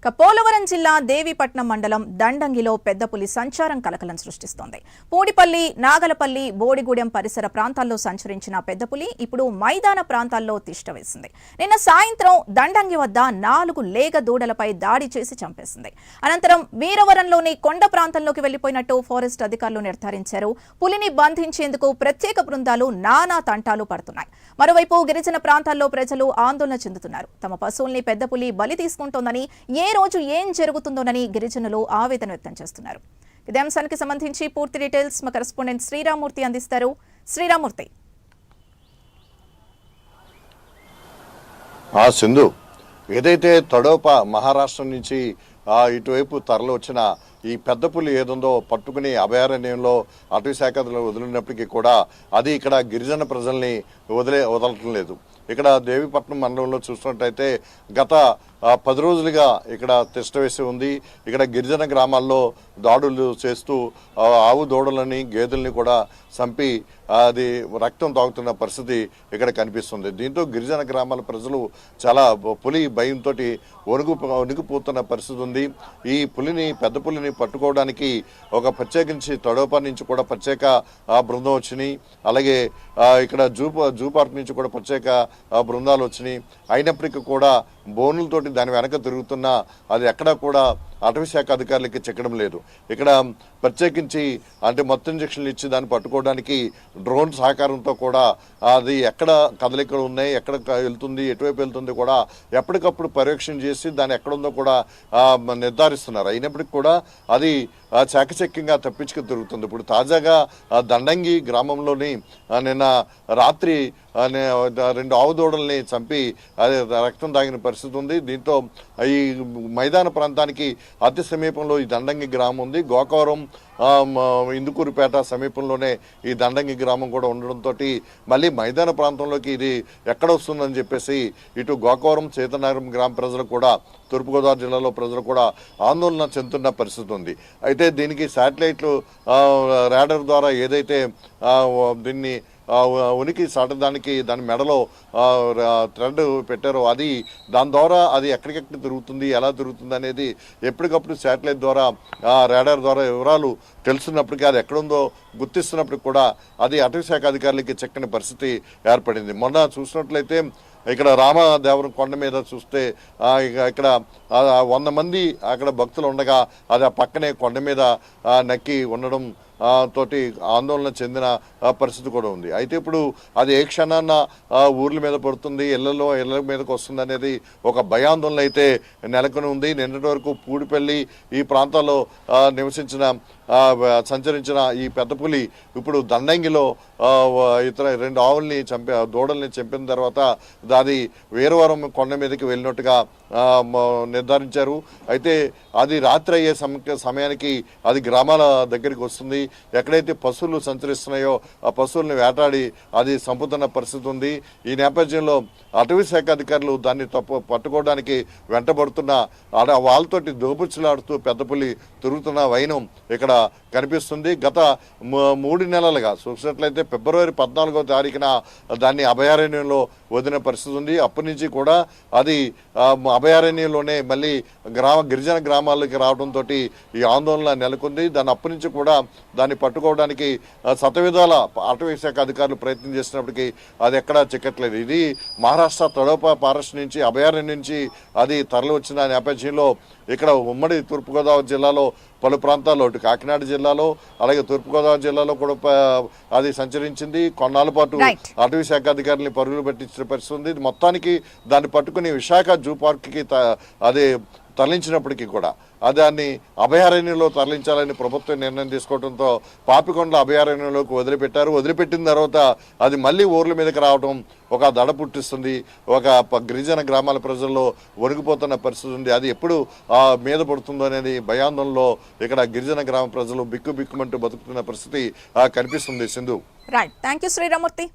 పోలవరం జిల్లా దేవీపట్నం మండలం దండంగిలో పెద్ద పులి సంచారం కలకలం సృష్టిస్తోంది. పూడిపల్లి, నాగలపల్లి, బోడిగూడెం పరిసర ప్రాంతాల్లో సంచరించిన పెద్ద పులి ఇప్పుడు మైదాన ప్రాంతాల్లో తిష్టవేసింది. నిన్న సాయంత్రం దండంగి వద్ద 4 లేగ దూడలపై దాడి చేసి చంపేసింది. అనంతరం వీరవరంలోని కొండ ప్రాంతంలోకి వెళ్లిపోయినట్టు ఫారెస్ట్ అధికారులు నిర్ధారించారు. పులిని బంధించేందుకు ప్రత్యేక బృందాలు నానా తంటాలు పడుతున్నాయి. మరోవైపు గిరిజన ప్రాంతాల్లో ప్రజలు ఆందోళన చెందుతున్నారు. తమ పశువుల్ని పెద్ద పులి బలి తీసుకుంటోందని, ఏ రోజు ఏం జరుగుతుందోనని గిరిజనులు ఆవేదన వ్యక్తం చేస్తున్నారు. ఇదే అంశానికి సంబంధించి పూర్తి డీటెయిల్స్ మా కరెస్పాండెంట్ శ్రీరామూర్తి అందిస్తారు. శ్రీరామూర్తి. సింధు, ఏదైతే తడోప మహారాష్ట్ర నుంచి ఇటువైపు తరలి వచ్చిన ఈ పెద్ద పులి ఏదుందో పట్టుకుని అభయారణ్యంలో అటవీ శాఖ వదిలినప్పటికీ కూడా అది ఇక్కడ గిరిజన ప్రజల్ని వదలటం లేదు. ఇక్కడ దేవీపట్నం మండలంలో చూసినట్టయితే గత 10 రోజులుగా ఇక్కడ తిష్టవేసి ఉంది. ఇక్కడ గిరిజన గ్రామాల్లో దాడులు చేస్తూ ఆవు దూడలని, గేదెల్ని కూడా చంపి అది రక్తం తాగుతున్న పరిస్థితి ఇక్కడ కనిపిస్తుంది. దీంతో గిరిజన గ్రామాల ప్రజలు చాలా పులి భయంతో వణికిపోతున్న పరిస్థితి ఉంది. ఈ పులిని, పెద్ద పులిని పట్టుకోవడానికి ఒక ప్రత్యేకించి తడోపా నుంచి కూడా ప్రత్యేక బృందం వచ్చినాయి. అలాగే ఇక్కడ జూ పార్క్ నుంచి కూడా ప్రత్యేక బృందాలు వచ్చినాయి. అయినప్పటికీ కూడా బోనులతోటి దాని వెనక తిరుగుతున్నా అది ఎక్కడా కూడా అటవీ శాఖ అధికారులకి చెక్కడం లేదు. ఇక్కడ ప్రత్యేకించి అంటే మొత్తం ఇంజక్షన్లు ఇచ్చి దాన్ని పట్టుకోవడానికి డ్రోన్ సహకారంతో కూడా అది ఎక్కడ కదలికలు ఉన్నాయి, ఎక్కడ వెళ్తుంది, ఎటువైపు వెళ్తుంది కూడా ఎప్పటికప్పుడు పర్యవేక్షణ చేసి దాన్ని ఎక్కడుందో కూడా నిర్ధారిస్తున్నారు. అయినప్పటికీ కూడా అది చాకచక్యంగా తప్పించుకు తిరుగుతుంది. ఇప్పుడు తాజాగా దండంగి గ్రామంలోని నిన్న రాత్రి 2 ఆవు దూడల్ని చంపి అది రక్తం తాగిన పరిస్థితి ఉంది. దీంతో ఈ మైదాన ప్రాంతానికి అతి సమీపంలో ఈ దండంగి గ్రామం ఉంది. గోకవరం, ఇందుకూరుపేట సమీపంలోనే ఈ దండంగి గ్రామం కూడా ఉండడంతో మళ్ళీ మైదాన ప్రాంతంలోకి ఇది ఎక్కడ వస్తుందని చెప్పేసి ఇటు గోకవరం, సీతనగరం గ్రామ ప్రజలు కూడా, తూర్పుగోదావరి జిల్లాలో ప్రజలు కూడా ఆందోళన చెందుతున్న పరిస్థితి ఉంది. అయితే దీనికి శాటిలైట్లు రాడార్ ద్వారా ఏదైతే దీన్ని ఉనికి చాటడానికి దాని మెడలో థ్రెడ్ పెట్టారో అది దాని ద్వారా అది ఎక్కడికెక్కడ తిరుగుతుంది, ఎలా తిరుగుతుంది అనేది ఎప్పటికప్పుడు శాటిలైట్ ద్వారా, రాడార్ ద్వారా వివరాలు తెలుస్తున్నప్పటికీ అది ఎక్కడుందో గుర్తిస్తున్నప్పటికీ కూడా అది అటవీ శాఖ అధికారులకి చెక్కని పరిస్థితి ఏర్పడింది. మొన్న చూసినట్లయితే ఇక్కడ రామదేవరం కొండ మీద చూస్తే ఇక్కడ 100 మంది అక్కడ భక్తులు ఉండగా అది ఆ పక్కనే కొండ మీద నక్కి ఉండడం తోటి ఆందోళన చెందిన పరిస్థితి కూడా ఉంది. అయితే ఇప్పుడు అది ఏ క్షణాన్న ఊర్ల మీద పడుతుంది, ఇళ్ల మీదకి వస్తుంది అనేది ఒక భయాందోళన అయితే నెలకొని ఉంది. నిన్నటి వరకు పూడిపల్లి ఈ ప్రాంతాల్లో సంచరించిన ఈ పెద్ద పులి ఇప్పుడు దండంగిలో ఇతర 2 ఆవుల్ని దూడల్ని చంపిన తర్వాత అది వీరవరం కొండ మీదకి వెళ్ళినట్టుగా నిర్ధారించారు. అయితే అది రాత్రి అయ్యే సమయానికి అది గ్రామాల దగ్గరికి వస్తుంది. ఎక్కడైతే పశువులు సంచరిస్తున్నాయో ఆ పశువుల్ని వేటాడి అది చంపుతున్న పరిస్థితి ఉంది. ఈ నేపథ్యంలో అటవీ శాఖ అధికారులు దాన్ని పట్టుకోవడానికి వెంటబడుతున్న వాళ్ళతోటి దోబుచ్చులాడుతూ పెద్ద పులి తిరుగుతున్న వైనం ఇక్కడ కనిపిస్తుంది. గత 3 నెలలుగా చూసినట్లయితే ఫిబ్రవరి 14వ తారీఖున దాన్ని అభయారణ్యంలో వదిలిన పరిస్థితి ఉంది. అప్పటి నుంచి కూడా అది అభయారణ్యంలోనే మళ్ళీ గిరిజన గ్రామాలకి రావడంతో ఈ ఆందోళన నెలకొంది. దాన్ని అప్పటి నుంచి కూడా దాన్ని పట్టుకోవడానికి శతవిధాల అటవీ శాఖ అధికారులు ప్రయత్నం చేసినప్పటికీ అది ఎక్కడా చిక్కట్లేదు. ఇది మహారాష్ట్ర తడోపా ఫారెస్ట్ నుంచి, అభయారణ్యం నుంచి అది తరలి వచ్చిన నేపథ్యంలో ఇక్కడ ఉమ్మడి తూర్పుగోదావరి జిల్లాలో పలు ప్రాంతాల్లో, ఇటు కాకినాడ జిల్లాలో అలాగే తూర్పుగోదావరి జిల్లాలో కూడా అది సంచరించింది. కొన్నాళ్ళ పాటు అటవీ శాఖ అధికారులని పరుగులు పెట్టించిన పరిస్థితి ఉంది. మొత్తానికి దాన్ని పట్టుకుని విశాఖ జూ పార్క్కి అది తరలించినప్పటికీ కూడా దాన్ని అభయారణ్యంలో తరలించాలని ప్రభుత్వం నిర్ణయం తీసుకోవడంతో పాపికొండల అభయారణ్యంలోకి వదిలిపెట్టారు. వదిలిపెట్టిన తర్వాత అది మళ్ళీ ఊర్ల మీదకి రావడం ఒక దడ పుట్టిస్తుంది. ఒక గిరిజన గ్రామాల ప్రజల్లో వణికిపోతున్న పరిస్థితి ఉంది. అది ఎప్పుడు మీద పడుతుందో అనేది భయాందోళనలో ఇక్కడ గిరిజన గ్రామ ప్రజలు బిక్కుమంటూ బతుకుతున్న పరిస్థితి కనిపిస్తుంది. Sindhu. Right, thank you Sriramurthy.